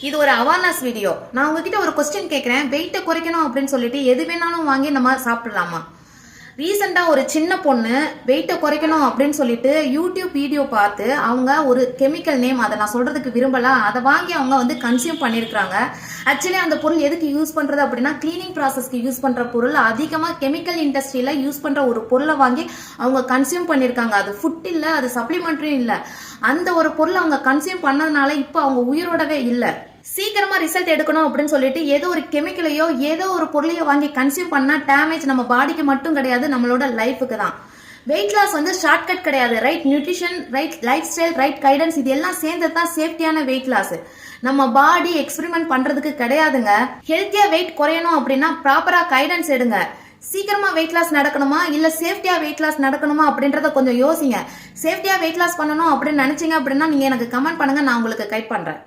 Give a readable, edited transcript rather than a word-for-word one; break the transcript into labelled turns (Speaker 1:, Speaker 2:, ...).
Speaker 1: இது ஒரு awareness video. நான் உங்ககிட்ட ஒரு கொஸ்டின் கேட்கிறேன். வெயிட்டை குறைக்கணும் அப்படின்னு சொல்லிட்டு எது வேணாலும் வாங்கி நம்ம சாப்பிடலாமா? ரீசெண்டா ஒரு சின்ன பொண்ணு வெயிட்டை குறைக்கணும் அப்படின்னு சொல்லிட்டு யூடியூப் வீடியோ பார்த்து அவங்க ஒரு கெமிக்கல் நேம், அதை நான் சொல்றதுக்கு விரும்பல, அதை வாங்கி அவங்க வந்து கன்சியூம் பண்ணிருக்காங்க. ஆக்சுவலி அந்த பொருள் எதுக்கு யூஸ் பண்றது அப்படின்னா கிளீனிங் ப்ராசஸ்க்கு யூஸ் பண்ற பொருள், அதிகமா கெமிக்கல் இண்டஸ்ட்ரியில யூஸ் பண்ற ஒரு பொருளை வாங்கி அவங்க கன்சியூம் பண்ணிருக்காங்க. அது ஃபுட் இல்ல, அது சப்ளிமெண்ட்ரியும் இல்ல. அந்த ஒரு பொருளை அவங்க கன்சியூம் பண்ணதுனால இப்போ அவங்க உயிரோடவே இல்லை. சீக்கிரமா ரிசல்ட் எடுக்கணும் அப்படின்னு சொல்லிட்டு ஏதோ ஒரு கெமிக்கலையோ ஏதோ ஒரு பொருளையோ வாங்கி கன்சியூம் பண்ணா டேமேஜ் நம்ம பாடிக்கு மட்டும் கிடையாது, நம்மளோட லைஃபுக்கு தான். வெயிட் லாஸ் வந்து ஷார்ட்கட் கிடையாது. Right nutrition, right life style, right guidance, இது எல்லாம் சேர்ந்தது தான் சேஃப்டியான வெயிட் லாஸ். நம்ம பாடி எக்ஸ்பெரிமெண்ட் பண்றதுக்கு கிடையாதுங்க. ஹெல்த்தியா வெயிட் குறையணும் அப்படின்னா ப்ராப்பரா கைடன்ஸ் எடுங்க. சீக்கிரமா வெயிட் லாஸ் நடக்கணுமா இல்ல சேஃப்டியா வெயிட் லாஸ் நடக்கணுமா அப்படின்றத கொஞ்சம் யோசிங்க. சேஃப்டியா வெயிட் லாஸ் பண்ணணும் அப்படின்னு நினைச்சீங்க அப்படின்னா நீங்க எனக்கு கமெண்ட் பண்ணுங்க, நான் உங்களுக்கு கைட் பண்றேன்.